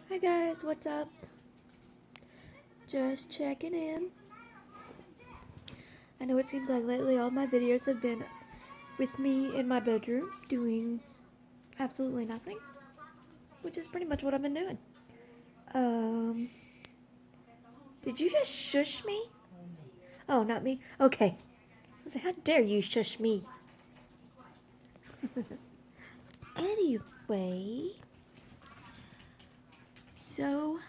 Hi guys, what's up? Just checking in. I know it seems like lately all my videos have been with me in my bedroom doing absolutely nothing, which is pretty much what I've been doing. Um, did you just shush me? Oh, not me? Okay. I was like, how dare you shush me? Anyway, so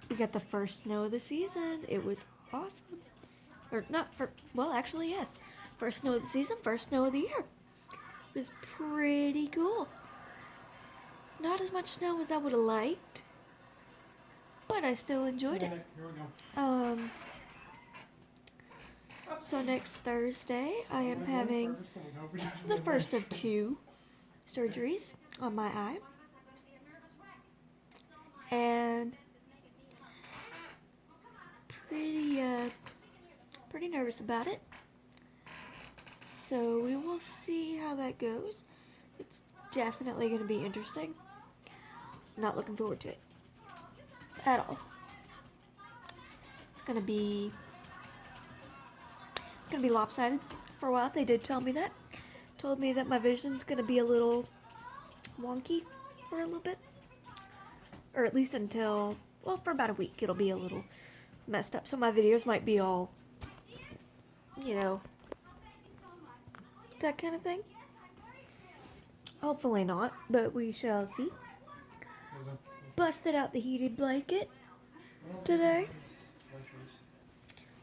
we got the first snow of the season. It was awesome. Or not for, well, actually, yes. First snow of the season, first snow of the year. It was pretty cool. Not as much snow as I would have liked, but I still enjoyed it. So next Thursday, I am having the first of two surgeries on my eye. And pretty nervous about it. So we will see how that goes. It's definitely going to be interesting. Not looking forward to it at all. It's going to be lopsided for a while. They did tell me that. Told me that my vision's going to be a little wonky for a little bit. Or at least until, well, for about a week it'll be a little messed up. So my videos might be all, that kind of thing. Hopefully not, but we shall see. Busted out the heated blanket today.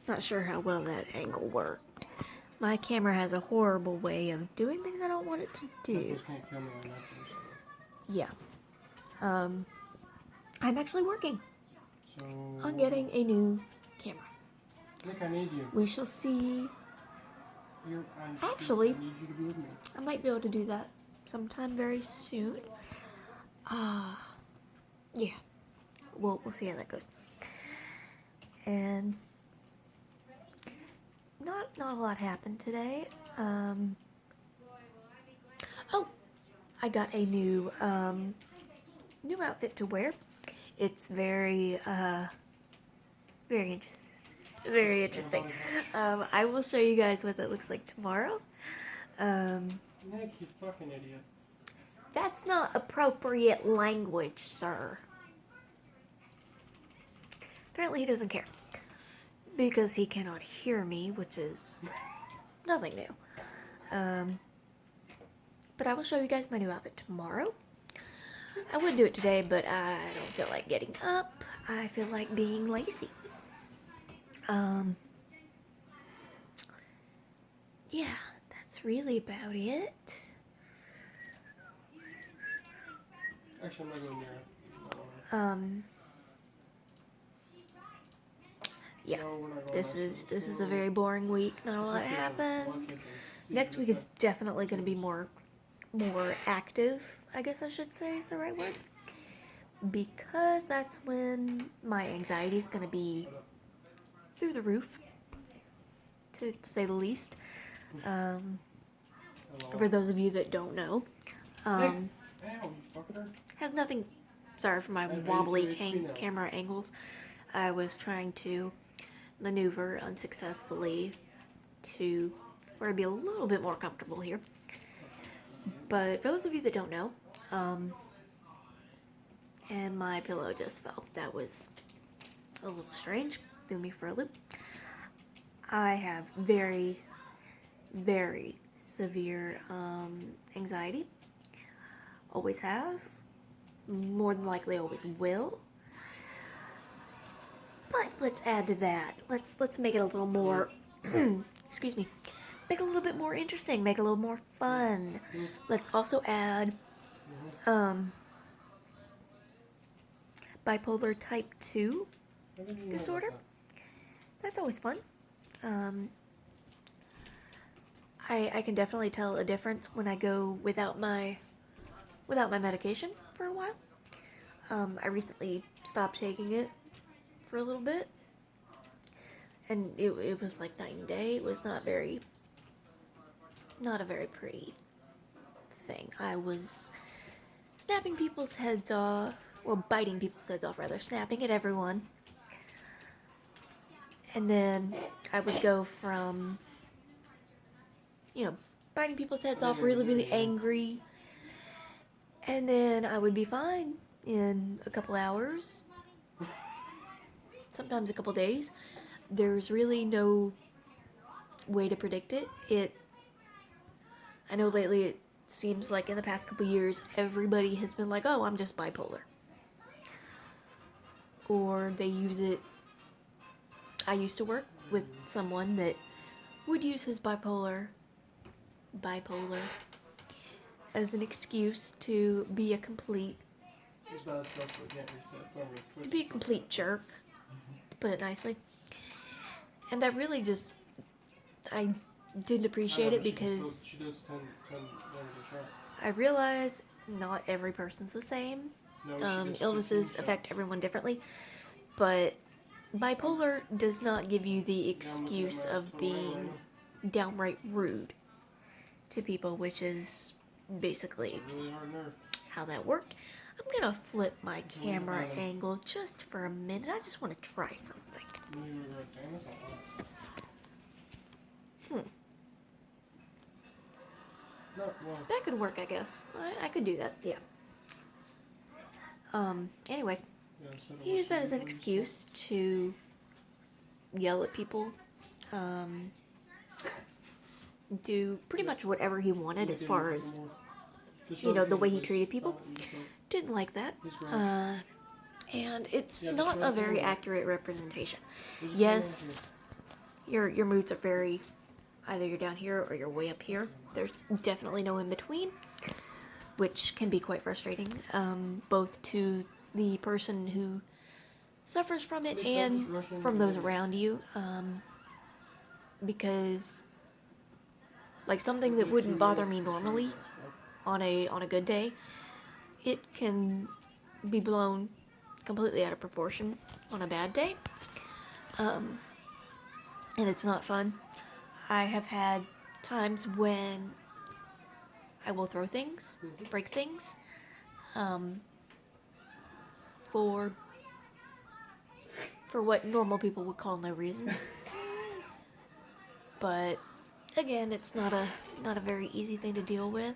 Not sure how well that angle worked. My camera has a horrible way of doing things I don't want it to do. Yeah. I'm actually working on getting a new camera. Nick, I need you. We shall see. Actually, I might be able to do that sometime very soon. Yeah. We'll see how that goes. And not a lot happened today. Oh, I got a new outfit to wear. It's very interesting. Very interesting. I will show you guys what that looks like tomorrow. Nick, you fucking idiot. That's not appropriate language, sir. Apparently he doesn't care. Because he cannot hear me, which is nothing new. But I will show you guys my new outfit tomorrow. I would do it today, but I don't feel like getting up. I feel like being lazy. Yeah, that's really about it. Actually, I'm not going there. Yeah, No, this is a very boring week. Not a lot happened. Next week is definitely going to be more active, I guess I should say is the right word. Because that's when my anxiety is going to be through the roof, to say the least. For those of you that don't know, has nothing. Sorry for my wobbly camera angles. I was trying to maneuver unsuccessfully to where I'd be a little bit more comfortable here. But for those of you that don't know, and my pillow just fell. That was a little strange. Threw me for a loop. I have very, very severe anxiety. Always have. More than likely always will. But let's add to that. Let's make it a little more excuse me. Make it a little bit more interesting, make it a little more fun. Let's also add bipolar type 2 disorder. That's always fun. I can definitely tell a difference when I go without my medication for a while. I recently stopped taking it for a little bit, and it was like night and day. It was not a very pretty thing. I was snapping people's heads off Well, biting people's heads off, rather. Snapping at everyone. And then I would go from, biting people's heads off, really, really angry. And then I would be fine in a couple hours. Sometimes a couple days. There's really no way to predict it. I know lately it seems like in the past couple years, everybody has been like, oh, I'm just bipolar. Or they use it. I used to work with someone that would use his bipolar as an excuse to be a complete jerk, to put it nicely. And I really just, I didn't appreciate it because she does 10 shot. I realize not every person's the same. No, Illnesses affect everyone differently, but bipolar does not give you the excuse of being downright rude to people, which is basically how that worked. I'm gonna flip my camera angle just for a minute. I just want to try something. That could work, I guess. I could do that, yeah. Anyway, he used that as an excuse to yell at people, do pretty much whatever he wanted as far as, the way he treated people. Didn't like that. And it's not a very accurate representation. Yes, your moods are very, either you're down here or you're way up here. There's definitely no in between, which can be quite frustrating, both to the person who suffers from it and from those around you, because like something that wouldn't bother me normally on a good day, it can be blown completely out of proportion on a bad day, and it's not fun. I have had times when I will throw things, break things, for what normal people would call no reason. But again, it's not a very easy thing to deal with.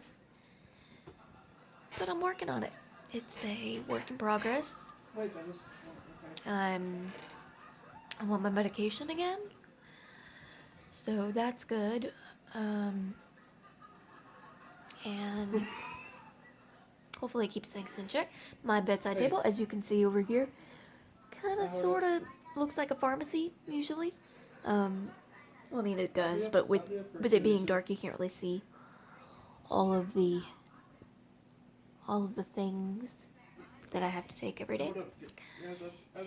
But I'm working on it. It's a work in progress. I'm on my medication again, so that's good. And hopefully it keeps things in check. My bedside table, as you can see over here, kind of sort of looks like a pharmacy usually. Well, I mean it does, but with it being dark, you can't really see all of the things that I have to take every day.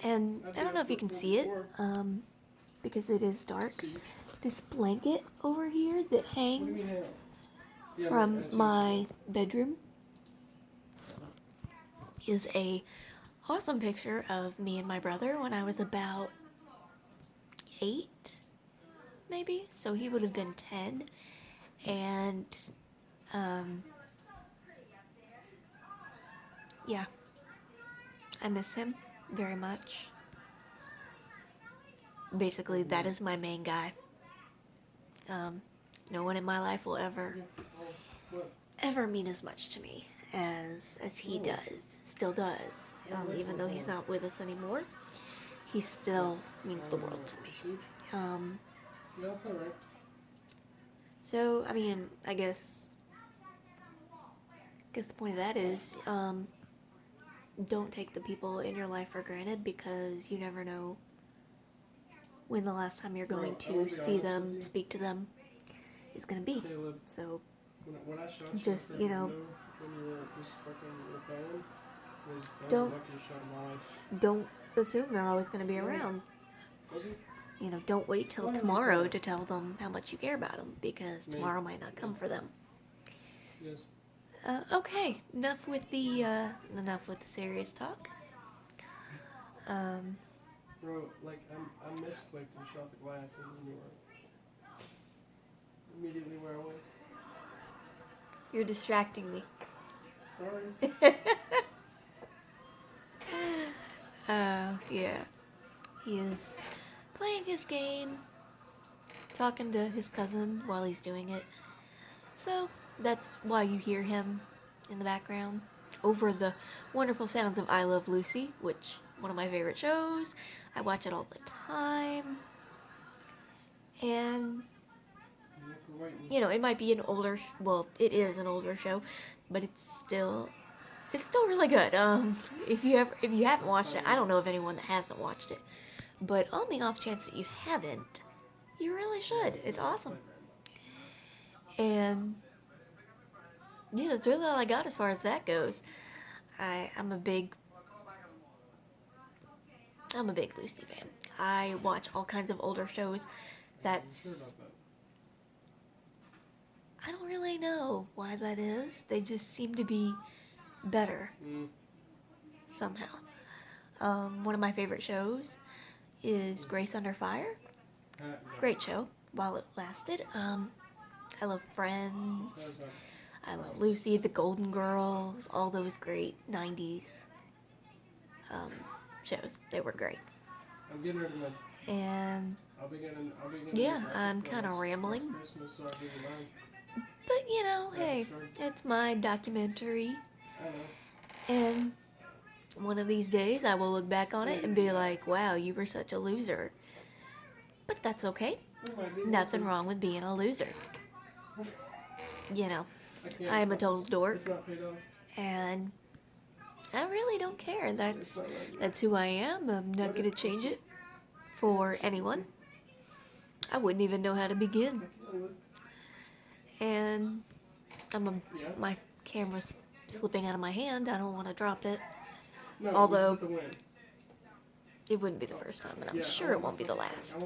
And I don't know if you can see it, because it is dark. This blanket over here that hangs from my bedroom is a awesome picture of me and my brother when I was about 8, maybe. So he would have been 10, and yeah, I miss him very much. Basically, that is my main guy. No one in my life will ever mean as much to me as he does, still does. Even though he's not with us anymore, he still means the world to me. So, I mean, I guess the point of that is, don't take the people in your life for granted, because you never know when the last time you're going to see them, speak to them, is going to be. So, just, don't assume they're always going to be around. Don't wait till tomorrow to tell them how much you care about them, because tomorrow might not come for them. Okay, enough with the serious talk. Bro, like, I misclicked and shot the glass and you were immediately where I was. You're distracting me. Sorry. Yeah. He is playing his game, talking to his cousin while he's doing it. So that's why you hear him in the background over the wonderful sounds of I Love Lucy, which one of my favorite shows. I watch it all the time. And you know, it might be an older well, it is an older show, but it's still really good. If you haven't watched it, I don't know of anyone that hasn't watched it. But on the off chance that you haven't, you really should. It's awesome. And yeah, that's really all I got as far as that goes. I'm a big Lucy fan. I watch all kinds of older shows. I don't really know why that is. They just seem to be better somehow. One of my favorite shows is Grace Under Fire. Great show while it lasted. I love Friends. I love Lucy, The Golden Girls, all those great 90s shows. They were great. I'm getting rid of mine. And I'll be getting yeah, I'm kind of rambling. Christmas, so I'll give you mine. But you know, hey, it's my documentary. I know. And one of these days I will look back on it and be like, wow, you were such a loser. But that's okay. Nothing wrong with being a loser. You know, I am a total dork. It's not paid off. And I really don't care. That's who I am. I'm not going to change it for anyone. I wouldn't even know how to begin. And my camera's slipping out of my hand. I don't want to drop it. No, although this is the win. It wouldn't be the first time, and I'm sure it won't be the last.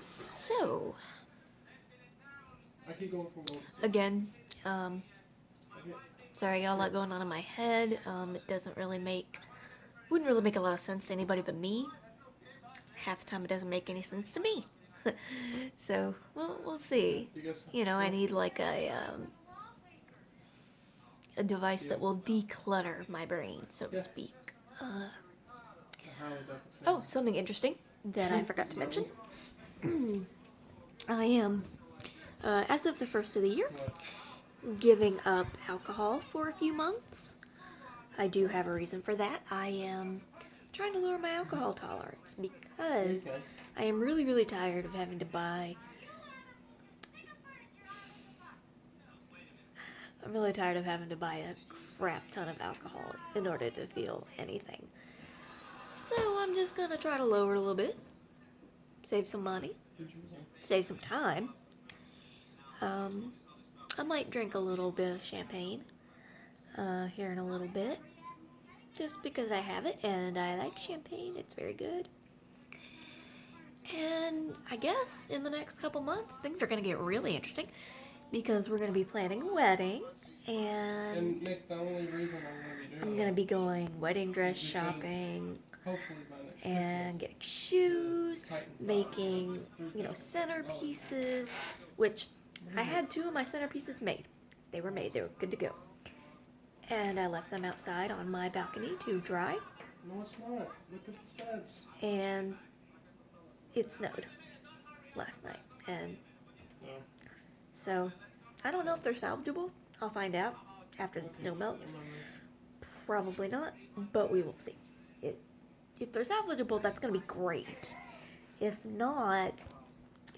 So, I keep going from gold. Again, sorry, I got a lot going on in my head. It wouldn't really make a lot of sense to anybody but me. Half the time it doesn't make any sense to me. So, we'll see. You know, I need like a device that will declutter my brain, so to speak. Oh, something interesting that I forgot to mention. I am, as of the first of the year, giving up alcohol for a few months. I do have a reason for that. I am trying to lower my alcohol tolerance because I am really, really tired of having to buy... I'm really tired of having to buy a crap ton of alcohol in order to feel anything. So I'm just going to try to lower it a little bit. Save some money. Save some time. I might drink a little bit of champagne here in a little bit. Just because I have it and I like champagne. It's very good. And I guess in the next couple months things are going to get really interesting because we're going to be planning a wedding. And Nick, the only reason I'm going to be going wedding dress shopping. And getting shoes, making, centerpieces, which I had 2 of my centerpieces made. They were made. They were good to go. And I left them outside on my balcony to dry. No, it's not. Look at the stats. And it snowed last night. And so I don't know if they're salvageable. I'll find out after the snow melts. Probably not, but we will see. If they're salvageable, that's going to be great. If not,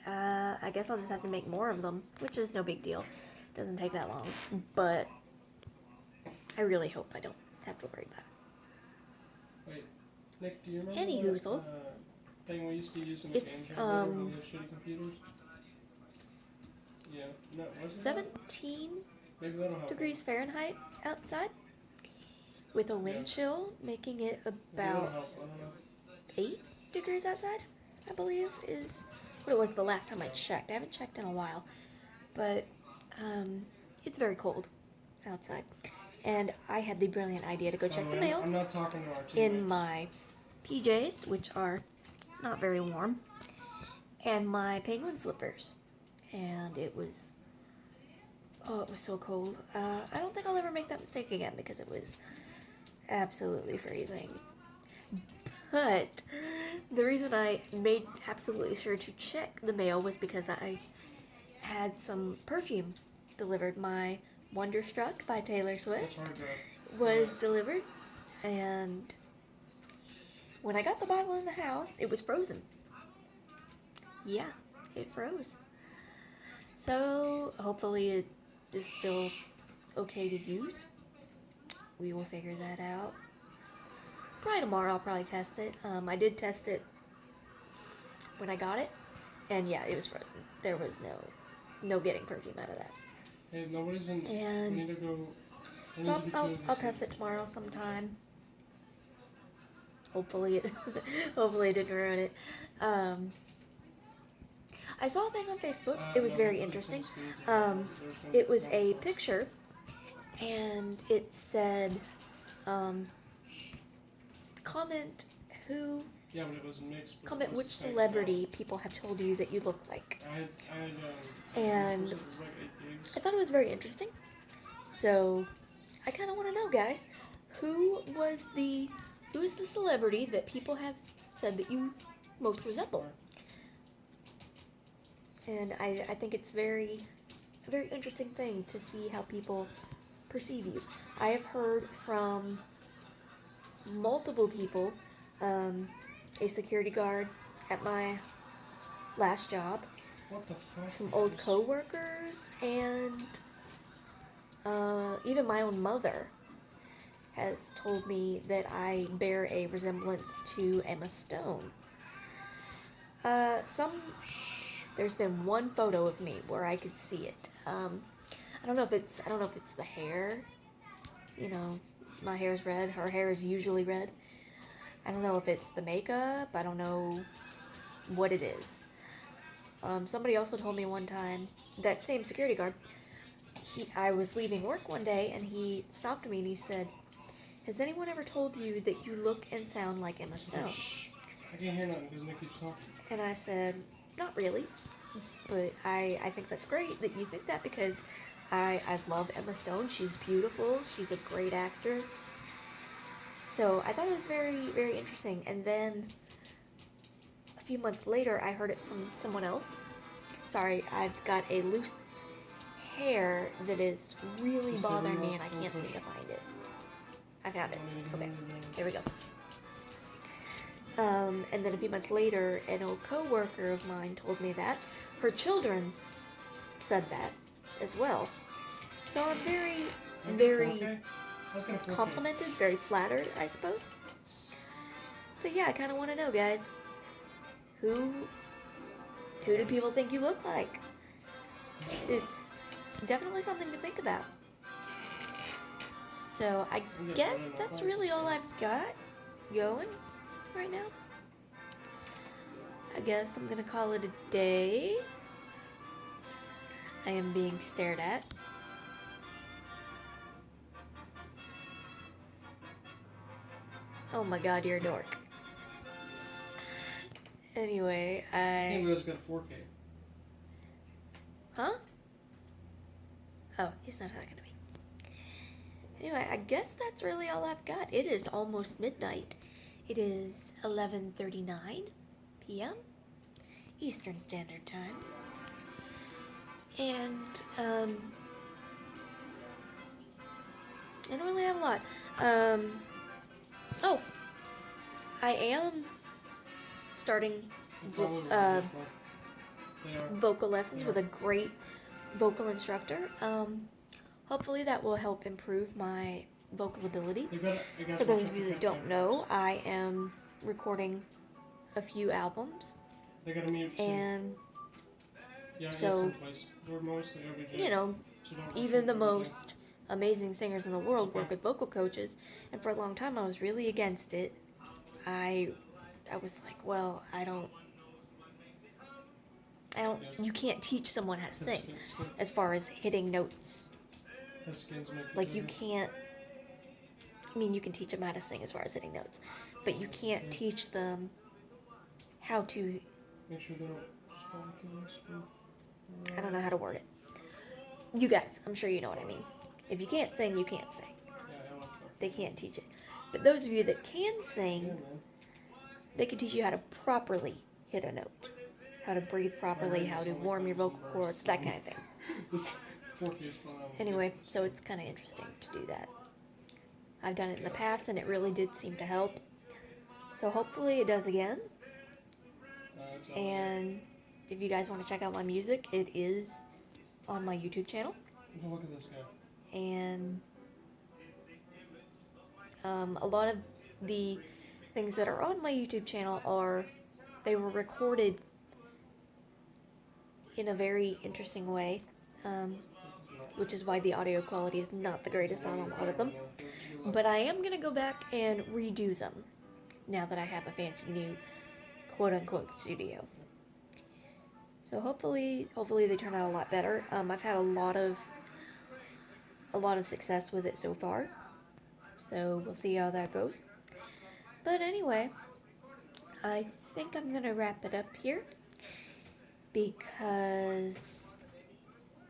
I guess I'll just have to make more of them, which is no big deal. Doesn't take that long, but I really hope I don't have to worry about it. Wait, Nick, do you remember Anywhoozle, thing we used to use in it's shitty computers? Yeah, no, was it 17 Maybe that'll help. degrees Fahrenheit outside with a wind chill, making it about 8 degrees outside, I believe, is what it was the last time I checked. I haven't checked in a while, but it's very cold outside. And I had the brilliant idea to go check the mail I'm not talking to our in my PJs, which are not very warm, and my penguin slippers. And it was so cold. I don't think I'll ever make that mistake again because it was absolutely freezing. But the reason I made absolutely sure to check the mail was because I had some perfume delivered. My Wonderstruck by Taylor Swift That's hard to. was delivered, and when I got the bottle in the house, it was frozen. Yeah, it froze. So hopefully it is still okay to use. We will figure that out. Probably tomorrow I'll probably test it. I did test it when I got it, and yeah, it was frozen. There was no getting perfume out of that. Hey, nobody's in. And we need to go. so I'll test it tomorrow sometime. Hopefully it hopefully it didn't ruin it. I saw a thing on Facebook. It was very interesting. It was a picture, and it said, comment who. Yeah, but it was mixed. Comment which celebrity people have told you that you look like. And I thought it was very interesting. So I kind of want to know, guys, who's the celebrity that people have said that you most resemble? And I think it's a very interesting thing to see how people perceive you. I have heard from multiple people, a security guard at my last job, What the fuck? some old co-workers, and even my own mother has told me that I bear a resemblance to Emma Stone. There's been one photo of me where I could see it. I don't know if it's the hair. You know, my hair's red. Her hair is usually red. I don't know if it's the makeup. I don't know what it is. Somebody also told me one time, that same security guard, I was leaving work one day and he stopped me and he said, "Has anyone ever told you that you look and sound like Emma Stone?" I can't hear nothing because Nick keeps talking. And I said, "Not really, but I think that's great that you think that, because I love Emma Stone. She's beautiful. She's a great actress." So I thought it was very, very interesting. And then a few months later, I heard it from someone else. Sorry, I've got a loose hair that is really bothering me and I can't seem to find it. I found it. Okay, there we go. And then a few months later, an old co-worker of mine told me that her children said that as well. So I'm very complimented, very flattered, I suppose. But yeah, I kind of want to know, guys, who do people think you look like? It's definitely something to think about. So I guess that's really all I've got going right now. I guess I'm gonna call it a day. I am being stared at. Oh my god, you're a dork. Anyway, I think we also got a 4K. Huh? Oh, he's not talking to me. Anyway, I guess that's really all I've got. It is almost midnight. It is 11:39 p.m. Eastern Standard Time. And, I don't really have a lot. Oh, I am starting vocal lessons with a great vocal instructor. Hopefully that will help improve my vocal ability. For those of you that don't know, I am recording a few albums. They got a mute too. And yeah, so, you know, even the most amazing singers in the world work with vocal coaches, and for a long time I was really against it. I was like, well, I don't, you can't teach someone how to sing as far as hitting notes. Like, you can't, I mean, you can teach them how to sing as far as hitting notes, but you can't teach them how to, I don't know how to word it. You guys, I'm sure you know what I mean. If you can't sing, you can't sing. They can't teach it. But those of you that can sing, they can teach you how to properly hit a note, how to breathe properly, how to warm your vocal cords, that kind of thing. Anyway, so it's kind of interesting to do that. I've done it in the past, and it really did seem to help. So hopefully it does again. And if you guys want to check out my music, it is on my YouTube channel. Look at this guy. And a lot of the things that are on my YouTube channel they were recorded in a very interesting way, which is why the audio quality is not the greatest on a lot of them. But I am going to go back and redo them now that I have a fancy new quote-unquote studio. So hopefully they turn out a lot better. I've had a lot of success with it so far. So we'll see how that goes. But anyway, I think I'm going to wrap it up here, because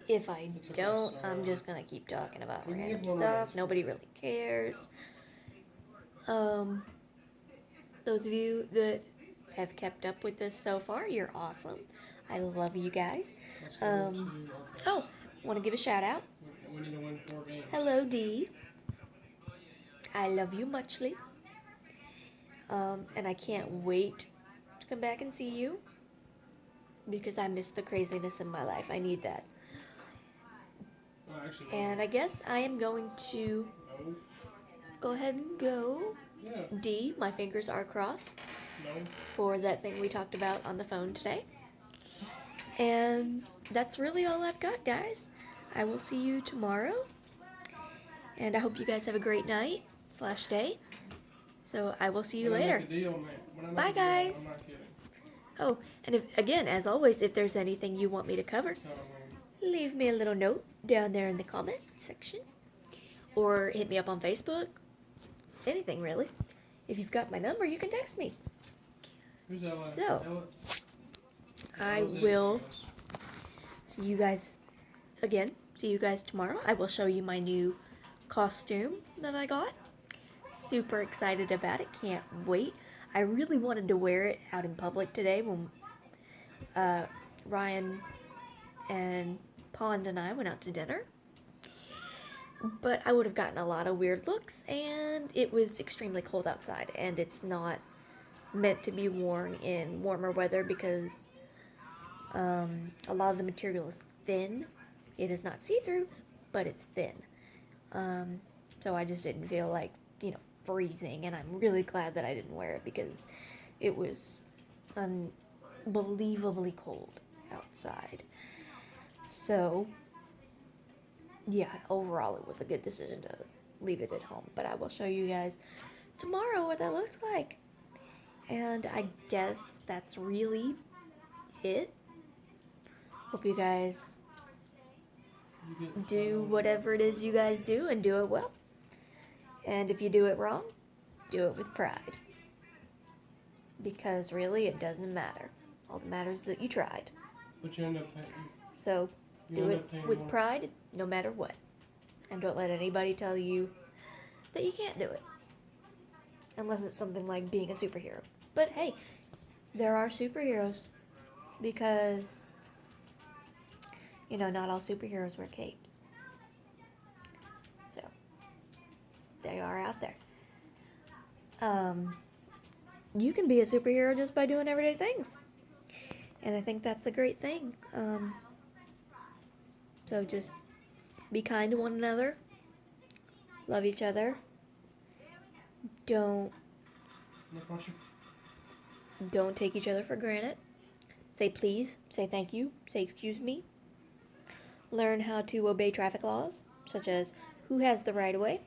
if I don't, I'm just going to keep talking about random stuff. Nobody really cares. Those of you that have kept up with this so far, you're awesome. I love you guys. Want to give a shout out. We need to win 4 games. Hello, D. I love you muchly. And I can't wait to come back and see you, because I miss the craziness in my life. I need that. And I guess I am going to go ahead and go. Yeah. D, my fingers are crossed for that thing we talked about on the phone today. And that's really all I've got, guys. I will see you tomorrow. And I hope you guys have a great night / day. So I will see you later. Bye, guys. I'm not kidding. Oh, and again, as always, if there's anything you want me to cover, leave me a little note down there in the comment section. Or hit me up on Facebook. Anything, really. If you've got my number, you can text me. Who's that one? So, I will see you guys again. See you guys tomorrow. I will show you my new costume that I got. Super excited about it. Can't wait. I really wanted to wear it out in public today when Ryan and Pond and I went out to dinner. But I would have gotten a lot of weird looks, and it was extremely cold outside, and it's not meant to be worn in warmer weather because a lot of the material is thin. It is not see-through, but it's thin. So I just didn't feel like, freezing, and I'm really glad that I didn't wear it because it was unbelievably cold outside. So, yeah, overall it was a good decision to leave it at home, but I will show you guys tomorrow what that looks like. And I guess that's really it. Hope you guys do whatever it is you guys do and do it well. And if you do it wrong, do it with pride. Because really, it doesn't matter. All that matters is that you tried. But you end up paying. So, do it with pride, no matter what. And don't let anybody tell you that you can't do it. Unless it's something like being a superhero. But hey, there are superheroes. Because, not all superheroes wear capes. So, they are out there. You can be a superhero just by doing everyday things. And I think that's a great thing. So just be kind to one another. Love each other. Don't take each other for granted. Say please. Say thank you. Say excuse me. Learn how to obey traffic laws, such as who has the right of way.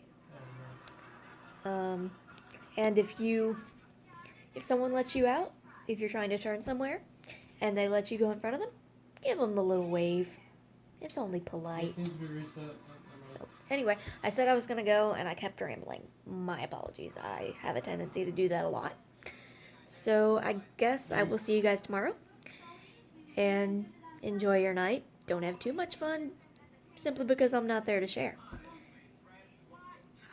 And if someone lets you out, if you're trying to turn somewhere, and they let you go in front of them, give them the little wave. It's only polite. It needs to be reset. So, anyway, I said I was going to go, and I kept rambling. My apologies. I have a tendency to do that a lot. So, I guess I will see you guys tomorrow. And enjoy your night. Don't have too much fun, simply because I'm not there to share.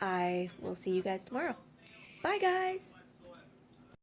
I will see you guys tomorrow. Bye, guys.